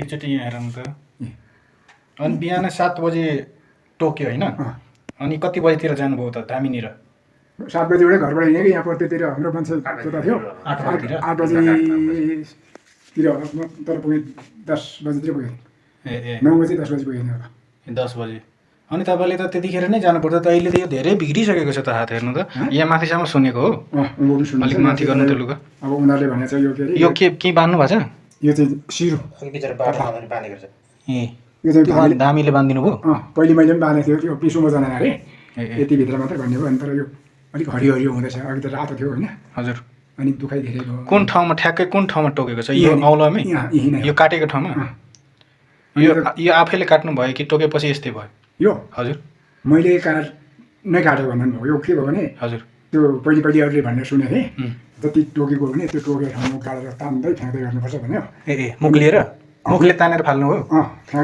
एकचोटि यहाँ हेरौँ त। अनि बिहान 7 बजे टोक्यो होइन? अनि कति बजेतिर जानुभयो त धामीनिर? 7 बजेबाटै घरबाट हिँडेँ कि यहाँ पर्तिर हाम्रो मान्छे त्यता थियो 8 बजेतिर? 8 बजेतिर तर पुगेँ 10 बजेतिर पुगेँ। ए 9 बजे 10 बजे पुगेँ होला। 10 बजे। अनि तपाईँले त त्यतिखेर नै जानुपर्छ त। अहिले त यो धेरै बिग्रिसकेको छ त हात हेर्नु त। यहाँ माथिसम्म सुनेको हो। अलिक माथि गर्नु त लुगा। अब उनीहरूले भनेको छ यो के अरे यो के बाँध्नु भएको छ? यो चाहिँ सिरो बिचरा बाटोमा बाँधेको छ। ए यो चाहिँ त्यो धामीले बाँधिदिनु भयो? पहिले मैले पनि बाँधेको थियो त्यो पिसुमा जान अरे ए यति भित्र मात्रै भन्ने भयो। अनि तर यो अलिक हरियो हरियो हुँदैछ। अघि त रातो थियो होइन? हजुर। अनि दुखाइ धेरै भयो। कुन ठाउँमा ठ्याक्कै कुन ठाउँमा टोकेको छ? यो औलामै? यही नै यो काटेको ठाउँमा? यो आफैले काट्नु भयो कि टोकेपछि यस्तै भयो? यो हजुर। मैले नै काटेको भन्नु भयो। यो के भयो भने हजुर। त्यो पहिले अरूले भनेर सुनेको थिएँ जति टोकेको भने त्यो टोकेको ठाउँमा काटेर तान्दै फ्याँक्दै गर्नुपर्छ भन्यो। ए मुख लिएर मुखले तानेर फाल्नु हो?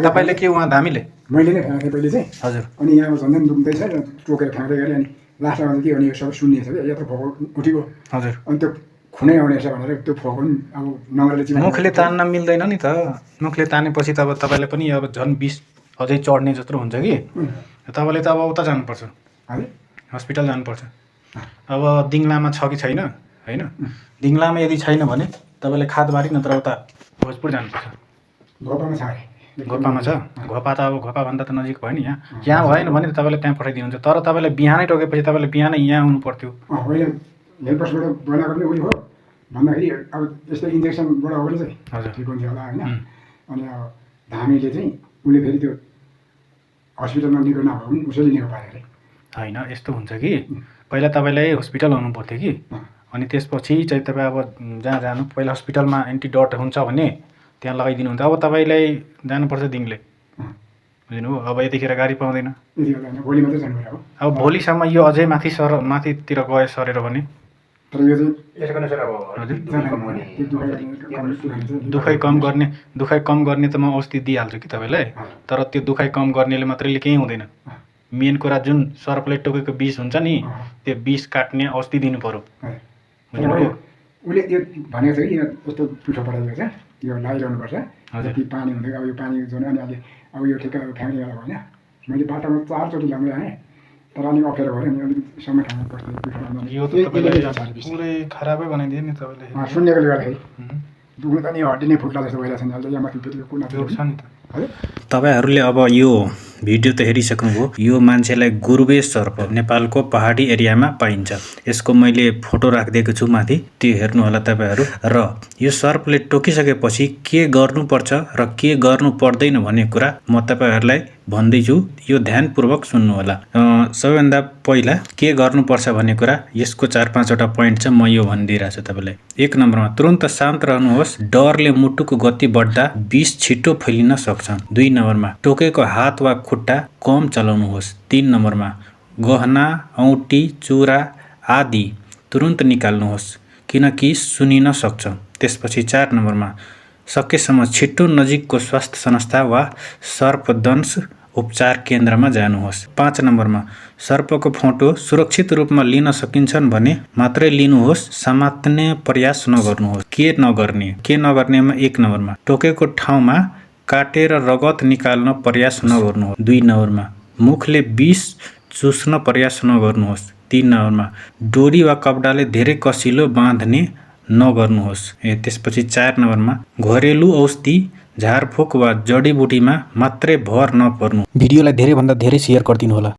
तपाईँले के उहाँ धामीले? मैले नै फ्याँकेँ पहिले चाहिँ। हजुर। अनि यहाँ झन् दुख्दैछ टोकेर फ्याँक्दै गरेँ। अनि लास्टमा के भने यो सबै सुन्निएछ क्या यत्रो फोको उठेको। हजुर। अनि त्यो खुनै आउने रहेछ भनेर त्यो फोको पनि अब नगरले चाहिँ मुखले तान्न मिल्दैन नि त। मुखले तानेपछि त अब तपाईँलाई पनि अब झन् विष अझै चढ्ने जत्रो हुन्छ कि। तपाईँले त अब उता जानुपर्छ, हस्पिटल जानुपर्छ। अब दिङलामा छ कि छैन होइन? दिङलामा यदि छैन भने तपाईँले खादबारी नत्र उता भोजपुर जानुपर्छ। घोपामा छ। घोपामा छ? घोपा त अब घोपाभन्दा त नजिक भयो नि। यहाँ भएन भने त तपाईँले त्यहाँ पठाइदिनुहुन्छ। तर तपाईँले बिहानै टोकेपछि तपाईँले बिहानै यहाँ आउनु पर्थ्यो। होइन हेल्पर्सबाट बनाएको पनि उयो हो भन्दाखेरि अब यस्तो इन्जेक्सनबाट हो भने चाहिँ हजुर ठिक हुन्थ्यो होला होइन? अनि अब धामीले चाहिँ उसले फेरि त्यो हस्पिटलमा निको नभए पनि उसैले निको पारे अरे। होइन यस्तो हुन्छ कि पहिला तपाईँलाई हस्पिटल आउनु पर्थ्यो कि। अनि त्यसपछि चाहिँ तपाईँ अब जहाँ जानु पहिला हस्पिटलमा एन्टिडोट हुन्छ भने त्यहाँ लगाइदिनु हुन्छ। अब तपाईँलाई जानुपर्छ दिङले, बुझ्नुभयो? अब यतिखेर गाडी पाउँदैन। यति बेला होइन भोलि मात्रै जानु पऱ्यो। अब भोलिसम्म यो अझै माथितिर गयो सरेर भने तर यो चाहिँ यसको नसर अब दुखाइ कम गर्ने त म औषधि दिइहाल्छु कि तपाईँलाई। तर त्यो दुखाइ कम गर्नेले मात्रैले केही हुँदैन। मेन कुरा जुन सर्पले टोकेको विष हुन्छ नि त्यो विष काट्ने औषधि दिनु पर्यो, बुझ्नुभयो? उसले त्यो भनेको छ कि यहाँ यस्तो पिठो पठाइदिएको छ यो लगाइरहनुपर्छ। जति पानी हुँदै अब यो पानी जुन अनि अहिले अब यो ठिक्क फ्याँक्ने बेला होइन? मैले बाटोमा 4 चोटि लगाउँदै आएँ तर अलिक अप्ठ्यारो भयो नि। अलिक समय ठाउँमा बस्दै पिठो लगाउँदा यो त तपाईँलाई पुरै खराबै बनाइदियो नि तपाईँले। सुन्नेकोले गर्दाखेरि दुख्नु त नि हड्डी नै फुट्ला जस्तो भइरहेको छ नि। अहिले यहाँ माथि फेरि कुना छ नि त। तपाईहरूले अब यो भिडियो त हेरिसक्नुभयो। यो मान्छेलाई गुरुबे सर्प नेपालको पहाडी एरियामा पाइन्छ। यसको मैले फोटो राखिदिएको छु माथि, त्यो हेर्नु होला तपाईँहरू। र यो सर्पले टोकिसकेपछि के गर्नुपर्छ र के गर्नु पर्दैन भन्ने कुरा म तपाईँहरूलाई भन्दैछु। यो ध्यानपूर्वक सुन्नु होला। सबैभन्दा पहिला के गर्नुपर्छ भन्ने कुरा यसको 4-5 वटा पोइन्ट छ। म यो भनिदिइरहेको छु तपाईँलाई। 1 नम्बरमा तुरन्त शान्त रहनुहोस्। डरले मुटुको गति बढ्दा विष छिटो फैलिन सक्छ। 2 नम्बरमा टोकेको हात वा खुट्टा कम चलाउनुहोस्। 3 नम्बरमा गहना औँठी चुरा आदि तुरन्त निकाल्नुहोस् किनकि सुनिन सक्छ। त्यसपछि 4 नम्बरमा सकेसम्म छिटो नजिकको स्वास्थ्य संस्था वा सर्पदंश उपचार केन्द्रमा जानुहोस्। 5 नम्बरमा सर्पको फोटो सुरक्षित रूपमा लिन सकिन्छन् भने मात्रै लिनुहोस्। समात्ने प्रयास नगर्नुहोस्। के नगर्नेमा 1 नम्बरमा टोकेको ठाउँमा काटेर रगत निकाल्न प्रयास नगर्नुहोस्। 2 नम्बरमा मुखले विष चुस्न प्रयास नगर्नुहोस्। 3 नम्बरमा डोरी वा कपडाले धेरै कसिलो बाँध्ने नगर्नुहोस्। त्यसपछि 4 नम्बरमा घरेलु औषधि झारफुक वा जडीबुटीमा मात्रै भर नपर्नु। भिडियोलाई धेरैभन्दा धेरै सेयर गरिदिनु होला।